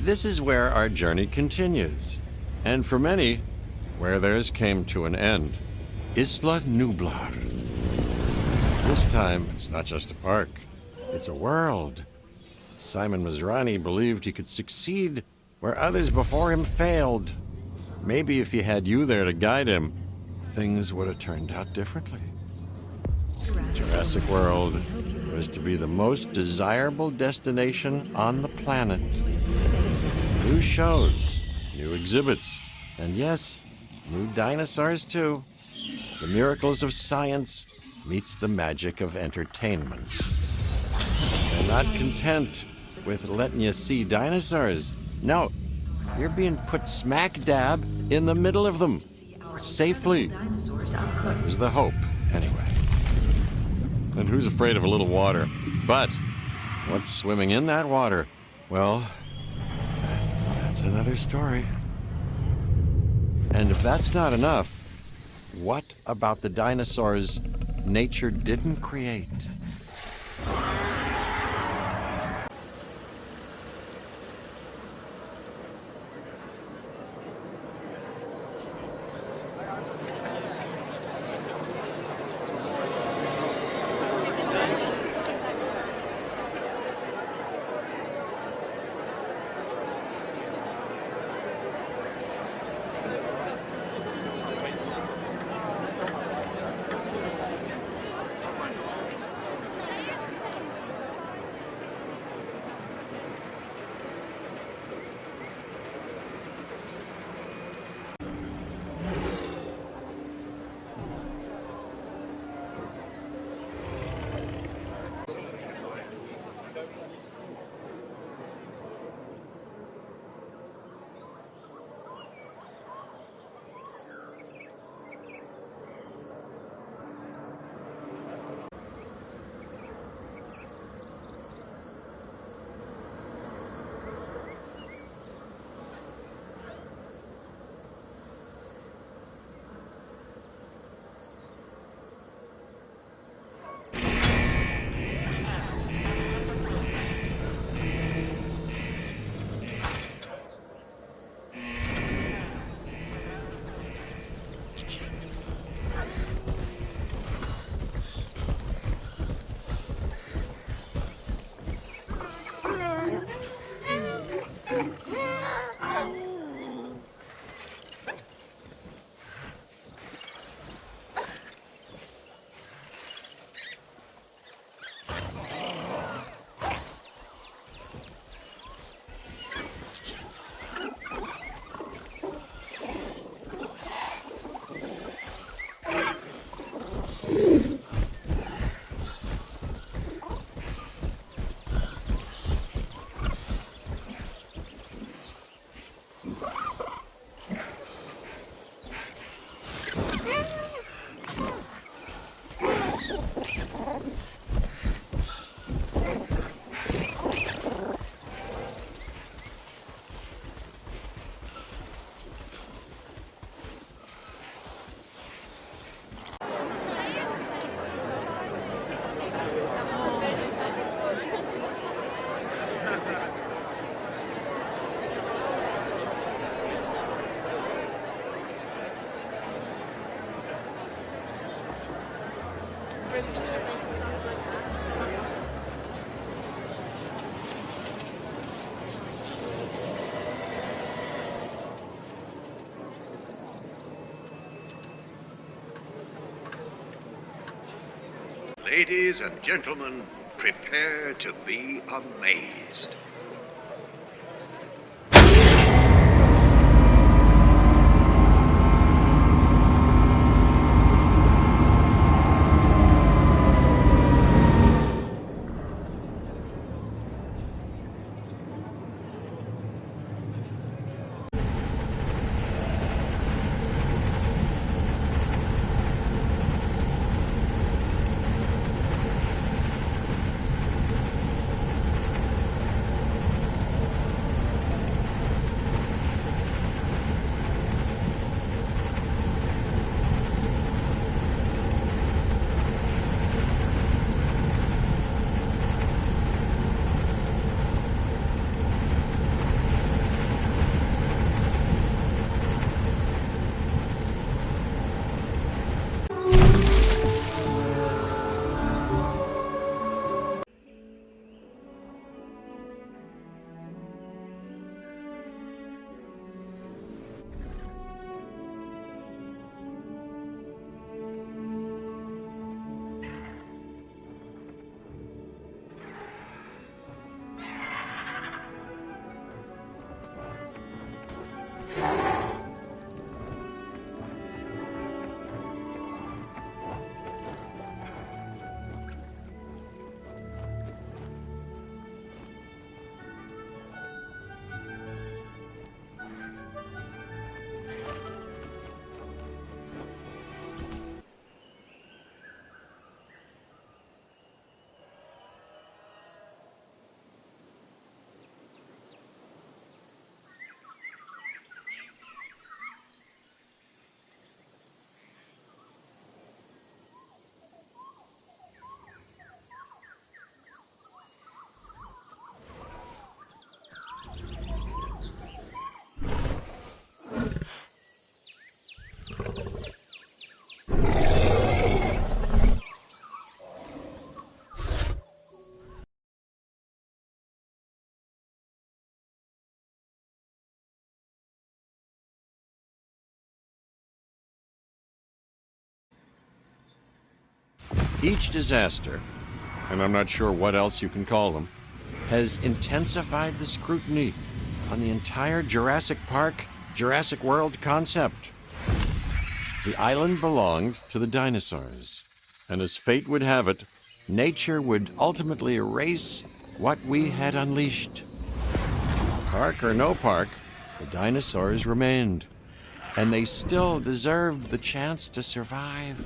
This is where our journey continues. And for many, where theirs came to an end. Isla Nublar. This time, it's not just a park. It's a world. Simon Masrani believed he could succeed where others before him failed. Maybe if he had you there to guide him, things would have turned out differently. Jurassic World was to be the most desirable destination on the planet. New shows, new exhibits, and yes, new dinosaurs too. The miracles of science meets the magic of entertainment. They're not content with letting you see dinosaurs. No, you're being put smack dab in the middle of them. Safely. There's the hope, anyway. And who's afraid of a little water? But what's swimming in that water? Well, that's another story. And if that's not enough, what about the dinosaurs nature didn't create? Ladies and gentlemen, prepare to be amazed. Each disaster, and I'm not sure what else you can call them, has intensified the scrutiny on the entire Jurassic Park, Jurassic World concept. The island belonged to the dinosaurs, and as fate would have it, nature would ultimately erase what we had unleashed. Park or no park, the dinosaurs remained, and they still deserved the chance to survive.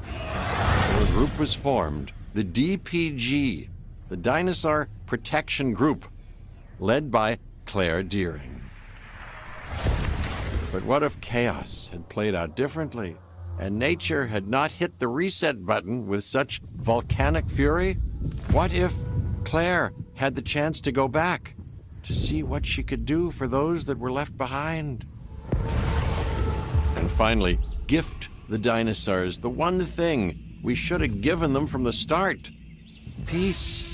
So a group was formed, the DPG, the Dinosaur Protection Group, led by Claire Deering. But what if chaos had played out differently, and nature had not hit the reset button with such volcanic fury? What if Claire had the chance to go back, to see what she could do for those that were left behind? And finally, gift the dinosaurs the one thing we should have given them from the start: peace.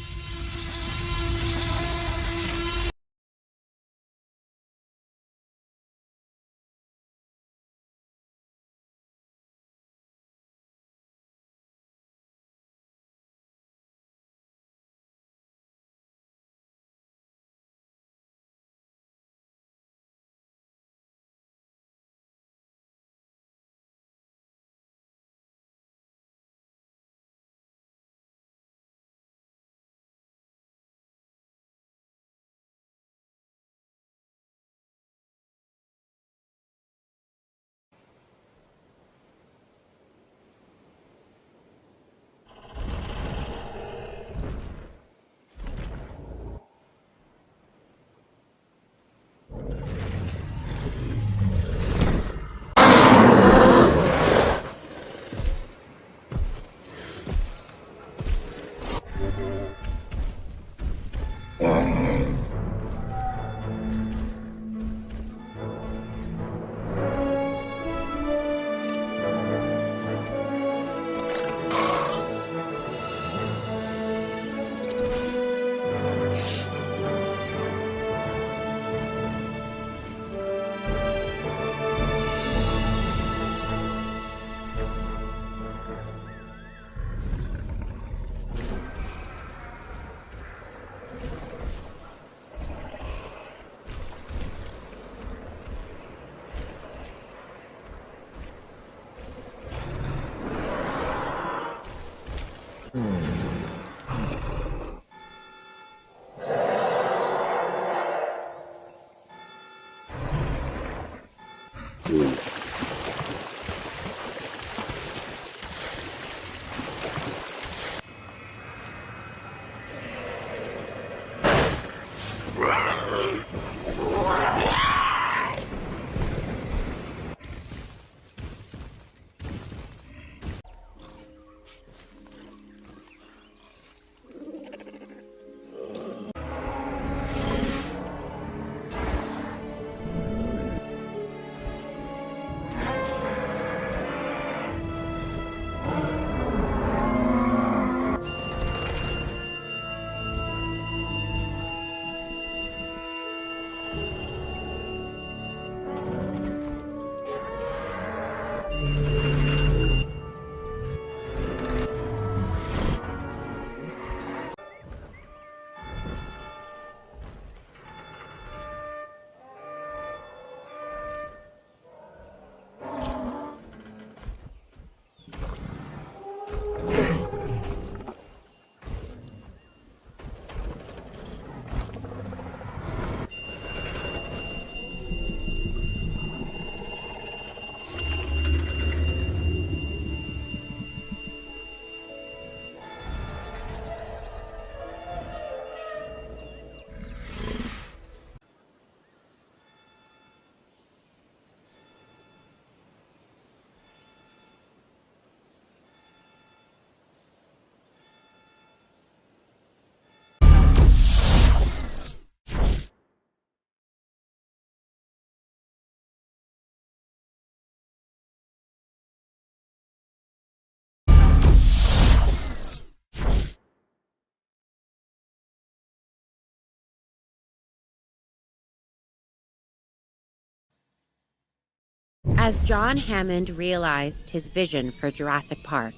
As John Hammond realized his vision for Jurassic Park,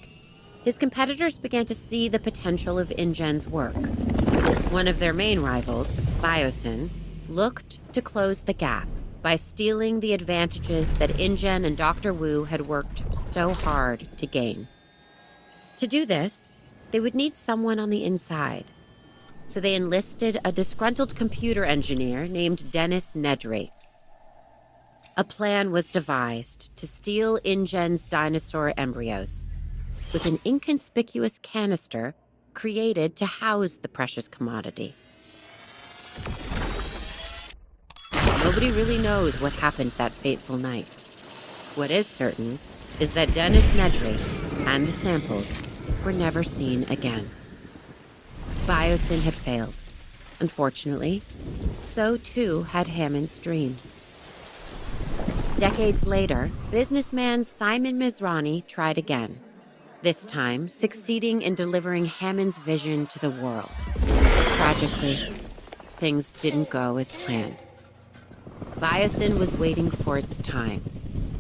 his competitors began to see the potential of InGen's work. One of their main rivals, Biosyn, looked to close the gap by stealing the advantages that InGen and Dr. Wu had worked so hard to gain. To do this, they would need someone on the inside. So they enlisted a disgruntled computer engineer named Dennis Nedry. A plan was devised to steal InGen's dinosaur embryos, with an inconspicuous canister created to house the precious commodity. Nobody really knows what happened that fateful night. What is certain is that Dennis Nedry and the samples were never seen again. Biosyn had failed. Unfortunately, so too had Hammond's dream. Decades later, businessman Simon Mizrahi tried again, this time succeeding in delivering Hammond's vision to the world. Tragically, things didn't go as planned. Biosyn was waiting for its time,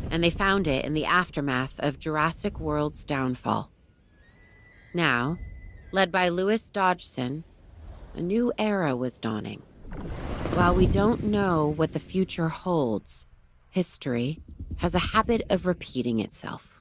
and they found it in the aftermath of Jurassic World's downfall. Now, led by Louis Dodgson, a new era was dawning. While we don't know what the future holds, history has a habit of repeating itself.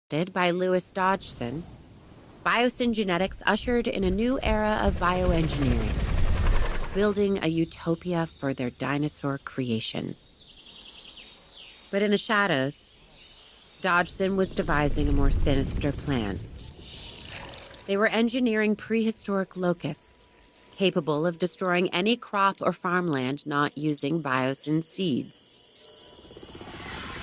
By Louis Dodgson, Biosyn genetics ushered in a new era of bioengineering, building a utopia for their dinosaur creations. But in the shadows, Dodgson was devising a more sinister plan. They were engineering prehistoric locusts, capable of destroying any crop or farmland not using Biosyn seeds.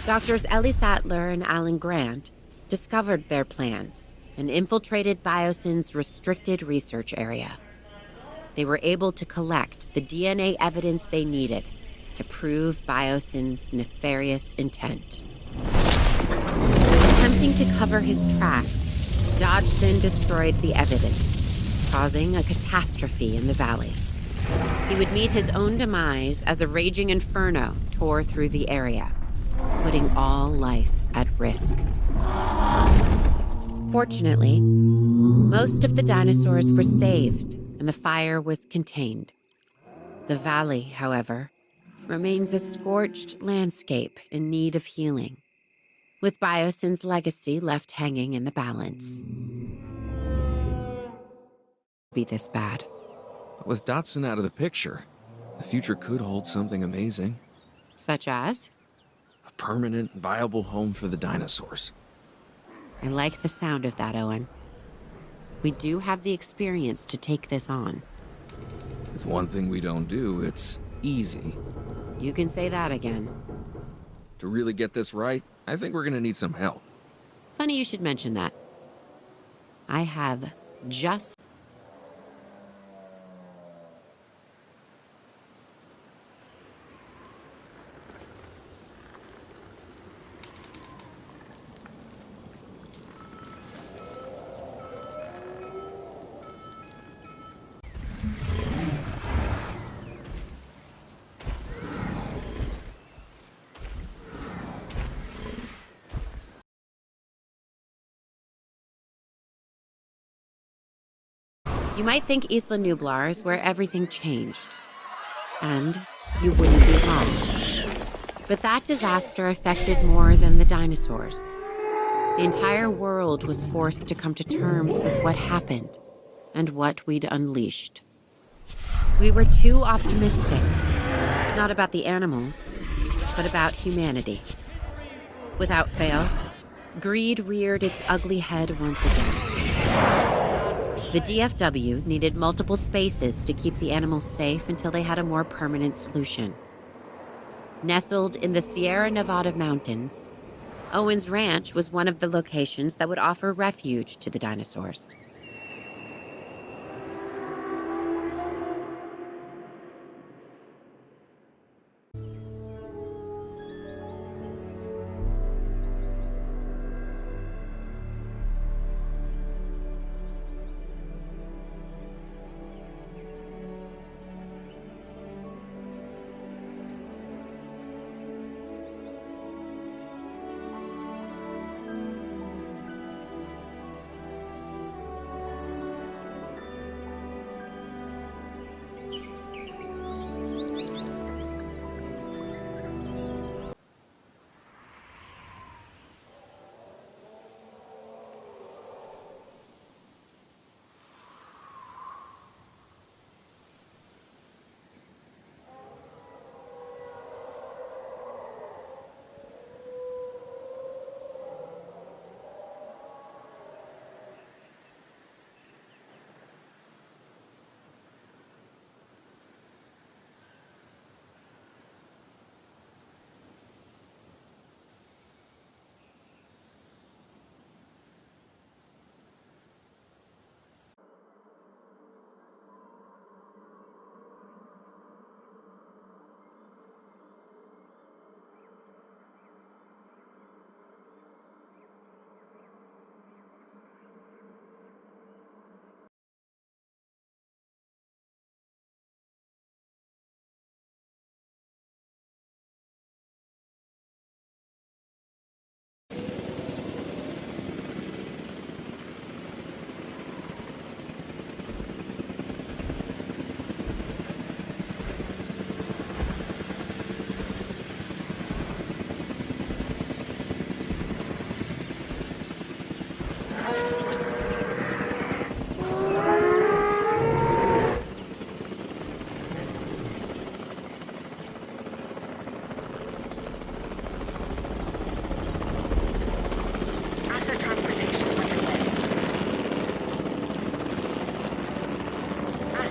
Doctors Ellie Sattler and Alan Grant discovered their plans and infiltrated Biosyn's restricted research area. They were able to collect the DNA evidence they needed to prove Biosyn's nefarious intent. Attempting to cover his tracks, Dodgson destroyed the evidence, causing a catastrophe in the valley. He would meet his own demise as a raging inferno tore through the area, putting all life at risk. Fortunately, most of the dinosaurs were saved and the fire was contained. The valley, however, remains a scorched landscape in need of healing, with Biosyn's legacy left hanging in the balance. Be this bad. With Dodgson out of the picture, the future could hold something amazing. Such as? A permanent, viable home for the dinosaurs. I like the sound of that, Owen. We do have the experience to take this on. There's one thing we don't do, it's easy. You can say that again. To really get this right, I think we're gonna need some help. Funny you should mention that. I have just... You might think Isla Nublar is where everything changed. And you wouldn't be wrong. But that disaster affected more than the dinosaurs. The entire world was forced to come to terms with what happened and what we'd unleashed. We were too optimistic, not about the animals, but about humanity. Without fail, greed reared its ugly head once again. The DFW needed multiple spaces to keep the animals safe until they had a more permanent solution. Nestled in the Sierra Nevada mountains, Owen's Ranch was one of the locations that would offer refuge to the dinosaurs.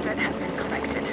dataset has been collected.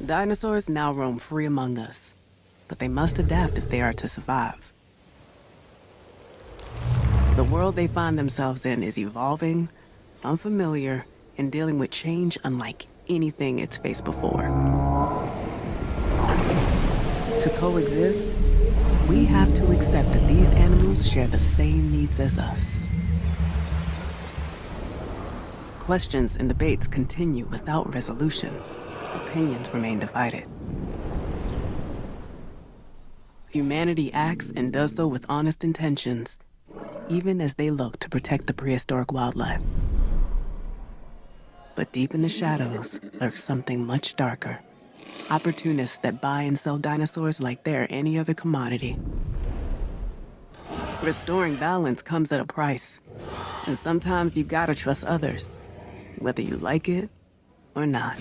Dinosaurs now roam free among us, but they must adapt if they are to survive. The world they find themselves in is evolving, unfamiliar, and dealing with change unlike anything it's faced before. To coexist, we have to accept that these animals share the same needs as us. Questions and debates continue without resolution. Opinions remain divided. Humanity acts and does so with honest intentions, even as they look to protect the prehistoric wildlife. But deep in the shadows lurks something much darker. Opportunists that buy and sell dinosaurs like they're any other commodity. Restoring balance comes at a price, and sometimes you gotta trust others, whether you like it or not.